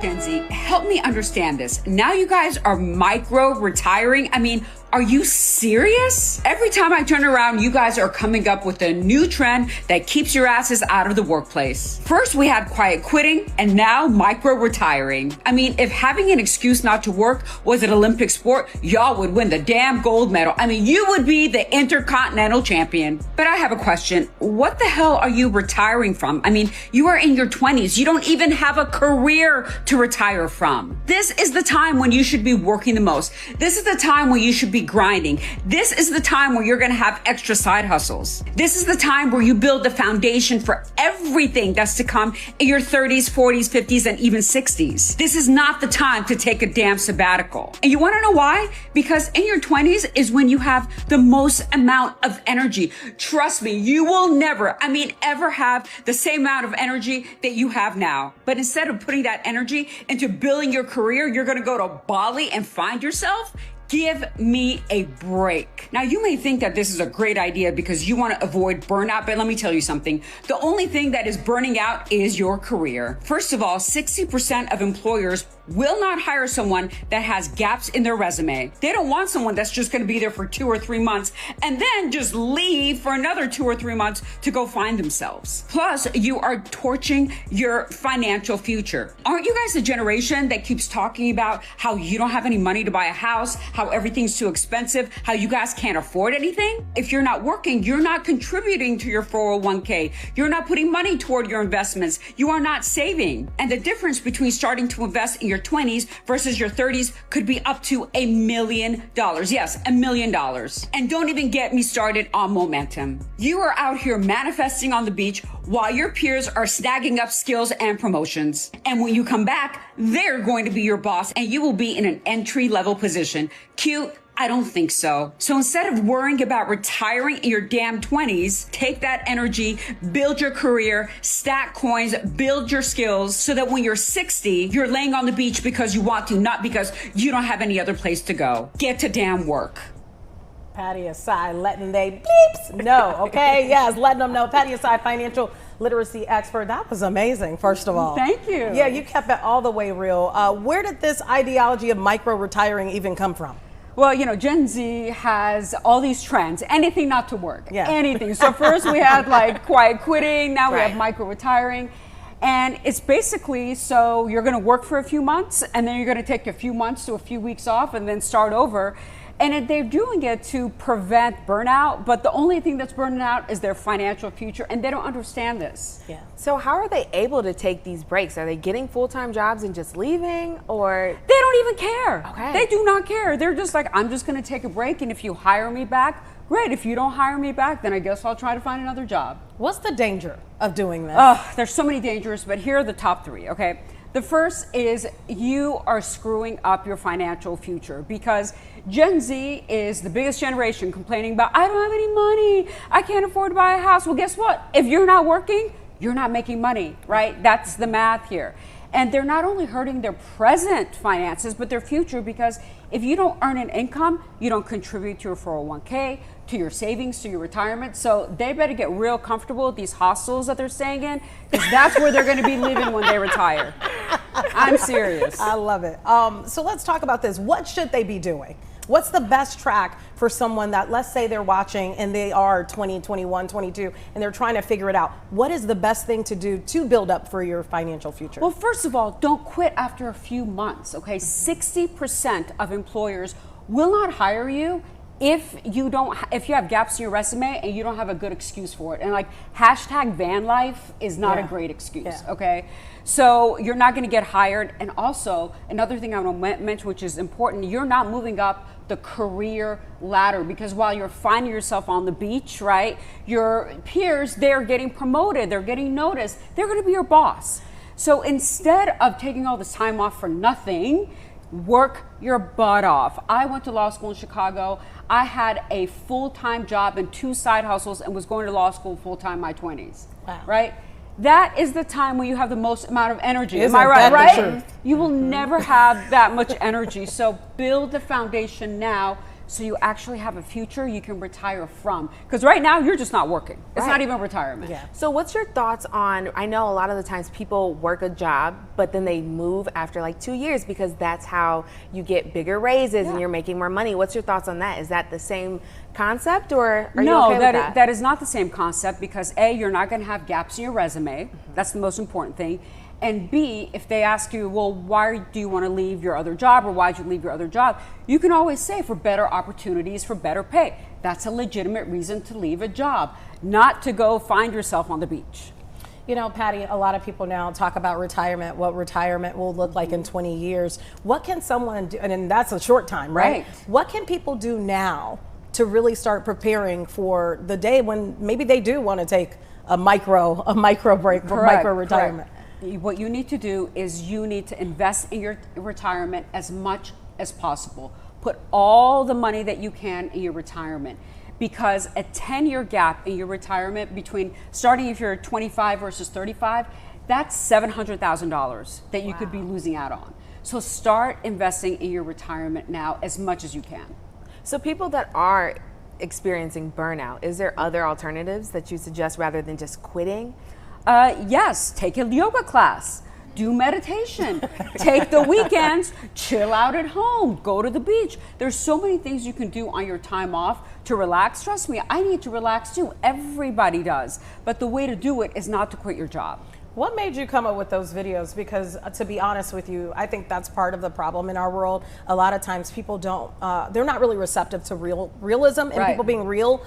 Gen Z, help me understand this. Now you guys are micro retiring. I mean, are you serious? Every time I turn around, you guys are coming up with a new trend that keeps your asses out of the workplace. First, we had quiet quitting, and now micro retiring. I mean, if having an excuse not to work was an Olympic sport, y'all would win the damn gold medal. I mean, you would be the intercontinental champion. But I have a question. What the hell are you retiring from? I mean, you are in your 20s. You don't even have a career to retire from. This is the time when you should be working the most. This is the time when you should be grinding. This is the time where you're going to have extra side hustles. This is the time where you build the foundation for everything that's to come in your 30s, 40s, 50s, and even 60s. This is not the time to take a damn sabbatical. And you want to know why? Because in your 20s is when you have the most amount of energy. Trust me, you will never, ever have the same amount of energy that you have now. But instead of putting that energy into building your career, you're going to go to Bali and find yourself? Give me a break. Now, you may think that this is a great idea because you want to avoid burnout, but let me tell you something. The only thing that is burning out is your career. First of all, 60% of employers will not hire someone that has gaps in their resume. They don't want someone that's just going to be there for 2 or 3 months and then just leave for another 2 or 3 months to go find themselves. Plus, you are torching your financial future. Aren't you guys the generation that keeps talking about how you don't have any money to buy a house, how everything's too expensive, how you guys can't afford anything? If you're not working, you're not contributing to your 401k. You're not putting money toward your investments. You are not saving. And the difference between starting to invest in your 20s versus your 30s could be up to $1 million. Yes, $1 million. And don't even get me started on momentum. You are out here manifesting on the beach while your peers are snagging up skills and promotions. And when you come back, they're going to be your boss and you will be in an entry-level position. Cute? I don't think so. So instead of worrying about retiring in your damn 20s, take that energy, build your career, stack coins, build your skills so that when you're 60, you're laying on the beach because you want to, not because you don't have any other place to go. Get to damn work. Patty aside, letting they bleeps know, okay? Yes, letting them know. Patty aside, financial literacy expert. That was amazing, first of all. Thank you. Yeah, you kept it all the way real. Where did this ideology of micro retiring even come from? Well, Gen Z has all these trends, anything not to work, anything. So first we had like quiet quitting, now we have micro retiring. And it's basically, so you're gonna work for a few months and then you're gonna take a few months to a few weeks off and then start over. And they're doing it to prevent burnout, but the only thing that's burning out is their financial future, and they don't understand this. Yeah. So how are they able to take these breaks? Are they getting full-time jobs and just leaving, or? They don't even care. Okay. They do not care. They're just like, I'm just gonna take a break, and if you hire me back, great. If you don't hire me back, then I guess I'll try to find another job. What's the danger of doing this? There's so many dangers, but here are the top 3, okay? The first is you are screwing up your financial future because Gen Z is the biggest generation complaining about, I don't have any money, I can't afford to buy a house. Well, guess what? If you're not working, you're not making money, right? That's the math here. And they're not only hurting their present finances, but their future, because if you don't earn an income, you don't contribute to your 401k, to your savings, to your retirement. So they better get real comfortable with these hostels that they're staying in, because that's where they're gonna be living when they retire. I'm serious. I love it. So let's talk about this. What should they be doing? What's the best track for someone that, let's say they're watching and they are 20, 21, 22, and they're trying to figure it out? What is the best thing to do to build up for your financial future? Well, first of all, don't quit after a few months, okay? 60% of employers will not hire you if you have gaps in your resume and you don't have a good excuse for it. And like hashtag van life is not a great excuse, okay? So you're not gonna get hired. And also another thing I wanna mention, which is important, you're not moving up the career ladder, because while you're finding yourself on the beach, right, your peers, they're getting promoted, they're getting noticed, they're gonna be your boss. So instead of taking all this time off for nothing, work your butt off. I went to law school in Chicago. I had a full-time job and 2 side hustles and was going to law school full-time in my 20s, right? That is the time when you have the most amount of energy. Am I right? Right? You will never have that much energy. So build the foundation now so you actually have a future you can retire from. Because right now you're just not working. It's not even retirement. Yeah. So what's your thoughts on, I know a lot of the times people work a job, but then they move after like 2 years because that's how you get bigger raises and you're making more money. What's your thoughts on that? Is that the same concept, or are you okay with that? That is not the same concept, because A, you're not going to have gaps in your resume. That's the most important thing. And B, if they ask you, well, why do you want to leave your other job, or why did you leave your other job? You can always say for better opportunities, for better pay. That's a legitimate reason to leave a job, not to go find yourself on the beach. You know, Patty, a lot of people now talk about retirement, what retirement will look like in 20 years. What can someone do? And that's a short time, right? What can people do now to really start preparing for the day when maybe they do want to take a micro break, micro retirement? Correct. What you need to do is you need to invest in your retirement as much as possible. Put all the money that you can in your retirement, because a 10-year gap in your retirement between starting if you're 25 versus 35, that's $700,000 that you could be losing out on. So start investing in your retirement now as much as you can. So people that are experiencing burnout, is there other alternatives that you suggest rather than just quitting? Yes, take a yoga class, do meditation, take the weekends, chill out at home, go to the beach. There's so many things you can do on your time off to relax. Trust me, I need to relax too. Everybody does. But the way to do it is not to quit your job. What made you come up with those videos? Because to be honest with you, I think that's part of the problem in our world. A lot of times people don't, they're not really receptive to realism and people being real.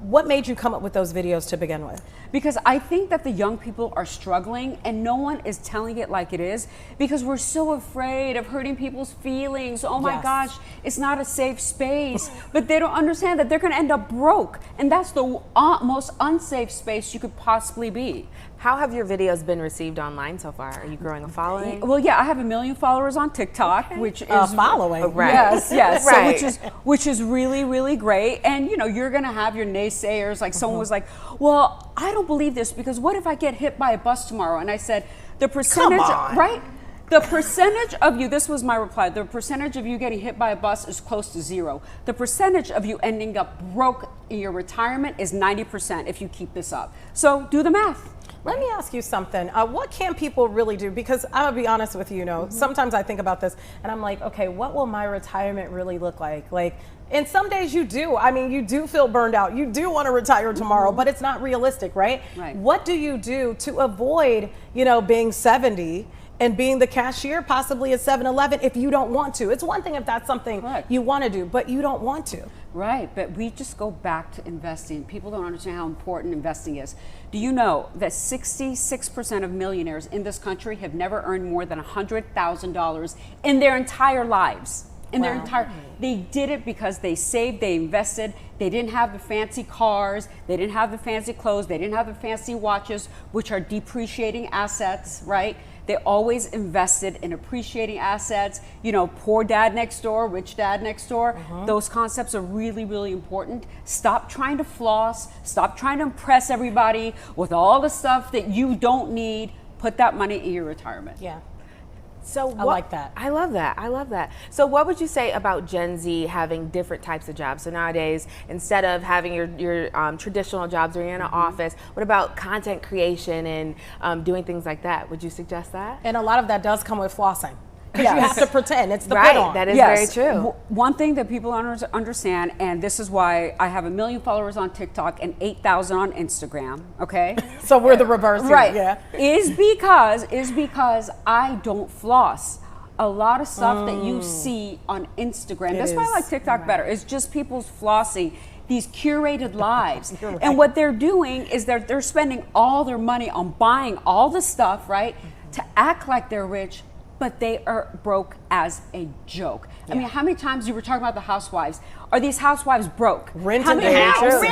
What made you come up with those videos to begin with? Because I think that the young people are struggling and no one is telling it like it is, because we're so afraid of hurting people's feelings. Oh my gosh, it's not a safe space. But they don't understand that they're going to end up broke. And that's the most unsafe space you could possibly be. How have your videos been received online so far? Are you growing a following? Well, yeah, I have 1 million followers on TikTok, which is following. Yes, yes. Right. So which is really, really great. And you know, you're gonna have your naysayers. Like someone was like, "Well, I don't believe this because what if I get hit by a bus tomorrow?" And I said, "The percentage, right? The percentage of you," this was my reply, "the percentage of you getting hit by a bus is close to 0. The percentage of you ending up broke in your retirement is 90% if you keep this up. So do the math." Let me ask you something. What can people really do? Because I'm gonna be honest with you, you know, sometimes I think about this and I'm like, okay, what will my retirement really look like? And some days you do. I mean, you do feel burned out. You do want to retire tomorrow, but it's not realistic, right? What do you do to avoid, you know, being 70 and being the cashier possibly at 7-Eleven if you don't want to? It's one thing if that's something you want to do, but you don't want to. Right, but we just go back to investing. People don't understand how important investing is. Do you know that 66% of millionaires in this country have never earned more than $100,000 in their entire lives? They did it because they saved, they invested, they didn't have the fancy cars, they didn't have the fancy clothes, they didn't have the fancy watches, which are depreciating assets, right? They always invested in appreciating assets. You know, poor dad next door, rich dad next door. Those concepts are really, really important. Stop trying to floss. Stop trying to impress everybody with all the stuff that you don't need. Put that money in your retirement. Yeah. So I like that. I love that. I love that. So what would you say about Gen Z having different types of jobs? So nowadays, instead of having your traditional jobs where you're in an office, what about content creation and doing things like that? Would you suggest that? And a lot of that does come with flossing. Because you have to pretend. It's the right. put on. That is very true. One thing that people understand, and this is why I have 1 million followers on TikTok and 8,000 on Instagram. Okay. So we're the reverse here. Right. Yeah. Is because I don't floss. A lot of stuff that you see on Instagram. That's why I like TikTok better. It's just people's flossing. These curated lives. And what they're doing is they're spending all their money on buying all the stuff, right? To act like they're rich, but they are broke as a joke. I mean, how many times you were talking about the housewives? Are these housewives broke? Renting a house,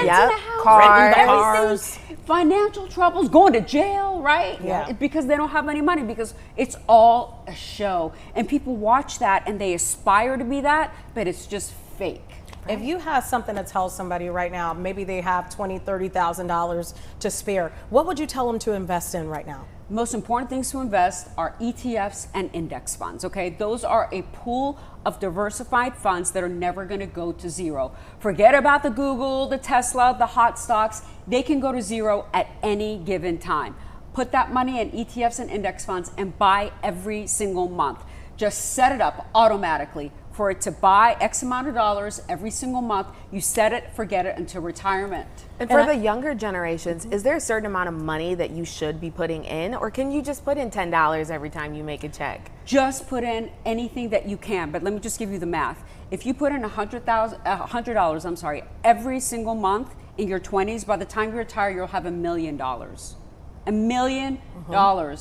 cars, financial troubles, going to jail, right? Yeah. Because they don't have any money, because it's all a show. And people watch that and they aspire to be that, but it's just fake. If you have something to tell somebody right now, maybe they have $20,000, $30,000 to spare, what would you tell them to invest in right now? Most important things to invest are ETFs and index funds, okay? Those are a pool of diversified funds that are never gonna go to zero. Forget about the Google, the Tesla, the hot stocks. They can go to zero at any given time. Put that money in ETFs and index funds and buy every single month. Just set it up automatically for it to buy X amount of dollars every single month. You set it, forget it until retirement. And for the younger generations, is there a certain amount of money that you should be putting in, or can you just put in $10 every time you make a check? Just put in anything that you can, but let me just give you the math. If you put in $100, I'm sorry, every single month in your 20s, by the time you retire, you'll have $1 million. $1 million,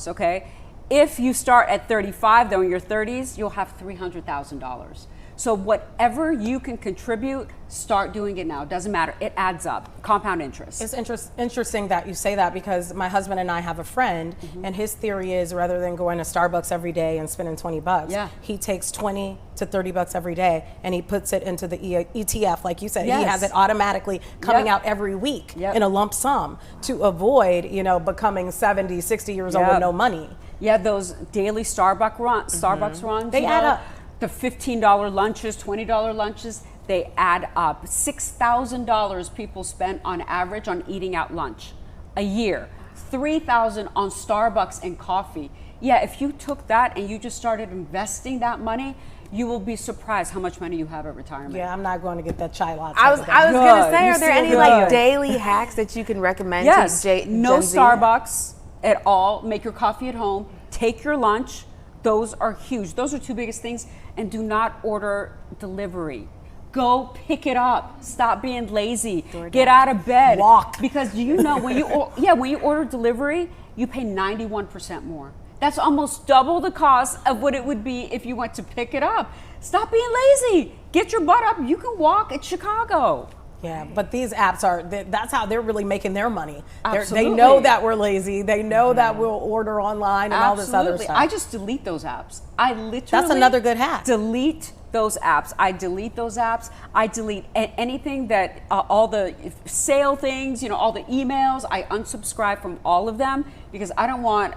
okay? If you start at 35, though, in your 30s, you'll have $300,000. So whatever you can contribute, start doing it now. Doesn't matter. It adds up. Compound interest. It's interesting that you say that, because my husband and I have a friend, and his theory is, rather than going to Starbucks every day and spending $20, he takes $20 to $30 every day and he puts it into the ETF, like you said. He has it automatically coming out every week in a lump sum to avoid, becoming 70, 60 years old with no money. Yeah, those daily Starbucks runs, they add up. The $15 lunches, $20 lunches, they add up. $6,000 people spend on average on eating out lunch a year. $3,000 on Starbucks and coffee. Yeah, if you took that and you just started investing that money, you will be surprised how much money you have at retirement. Yeah, I'm not going to get that chai latte. I was gonna say, are there any like daily hacks that you can recommend to no Gen Z? Starbucks at all. Make your coffee at home. Take your lunch. Those are huge. Those are two biggest things. And do not order delivery. Go pick it up. Stop being lazy. Get out of bed. Walk. Because when you when you order delivery, you pay 91% more. That's almost double the cost of what it would be if you went to pick it up. Stop being lazy. Get your butt up. You can walk at Chicago. Yeah, but these apps that's how they're really making their money. Absolutely. They know that we're lazy. They know that we'll order online and all this other stuff. I just delete those apps. I literally That's another good hack. Delete those apps. I delete those apps. I delete anything that, all the sale things, all the emails. I unsubscribe from all of them because I don't want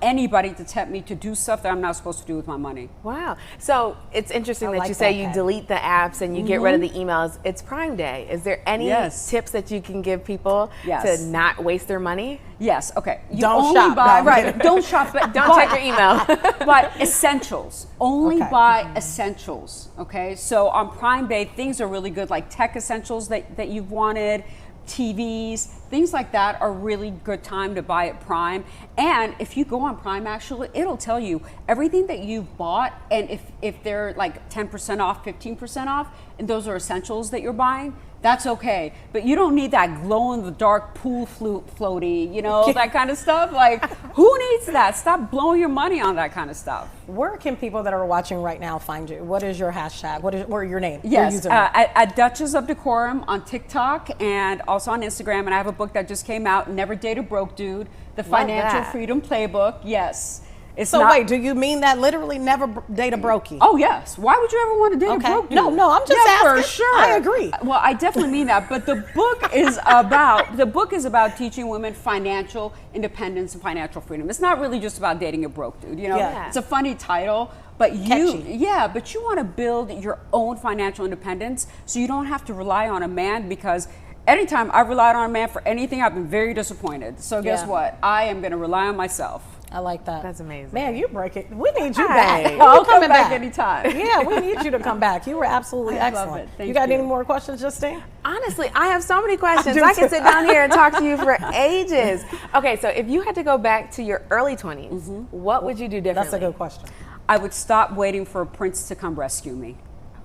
anybody to tempt me to do stuff that I'm not supposed to do with my money. Wow. So it's interesting that you say you delete the apps and you get rid of the emails. It's Prime Day. Is there any tips that you can give people to not waste their money? Yes. Okay. Don't shop. Don't shop. Don't check your email. But essentials. Only buy essentials. Okay. So on Prime Day, things are really good, like tech essentials that you've wanted. TVs, things like that are really good time to buy at Prime. And if you go on Prime, actually, it'll tell you everything that you've bought, and if they're like 10% off, 15% off, and those are essentials that you're buying, that's okay. But you don't need that glow-in-the-dark pool floaty, that kind of stuff. Like, who needs that? Stop blowing your money on that kind of stuff. Where can people that are watching right now find you? What is your hashtag? What is your name? Yes, at Duchess of Decorum on TikTok and also on Instagram. And I have a book that just came out, Never Date a Broke Dude, The Financial Freedom Playbook. Yes. Wait, do you mean that literally never date a brokey? Oh, yes. Why would you ever want to date a broke dude? No, I'm just asking. For sure. I agree. Well, I definitely mean that. But the book is about teaching women financial independence and financial freedom. It's not really just about dating a broke dude. It's a funny title. But but you want to build your own financial independence so you don't have to rely on a man, because anytime I've relied on a man for anything, I've been very disappointed. So guess what? I am going to rely on myself. I like that. That's amazing. Man, you break it. We need you back. I'll come back anytime. Yeah, we need you to come back. You were absolutely excellent. Love it. Thank you got any more questions, Justine? Honestly, I have so many questions. I can sit down here and talk to you for ages. Okay, so if you had to go back to your early 20s, what would you do differently? That's a good question. I would stop waiting for a prince to come rescue me.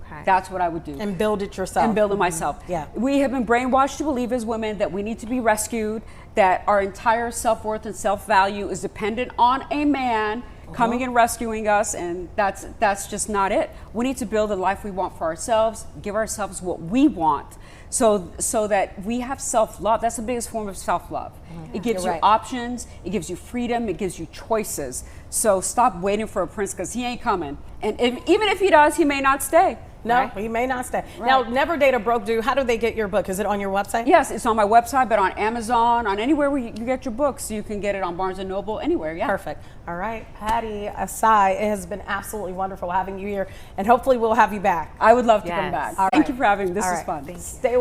Okay. That's what I would do. And build it yourself. And build it myself. Yeah. We have been brainwashed to believe as women that we need to be rescued, that our entire self-worth and self-value is dependent on a man coming and rescuing us, and that's just not it. We need to build the life we want for ourselves, give ourselves what we want, so that we have self-love. That's the biggest form of self-love. It gives you options, it gives you freedom, it gives you choices. So stop waiting for a prince, because he ain't coming. And even if he does, he may not stay. No, right? he may not stay. Now, Never Date a Broke Dude. How do they get your book? Is it on your website? Yes, it's on my website, but on Amazon, on anywhere where you get your books. You can get it on Barnes & Noble, anywhere, yeah. Perfect. All right, Patty Asai, it has been absolutely wonderful having you here, and hopefully we'll have you back. I would love to come Yes. back. All Thank right. you for having me. This All was right. fun. Thank you. Stay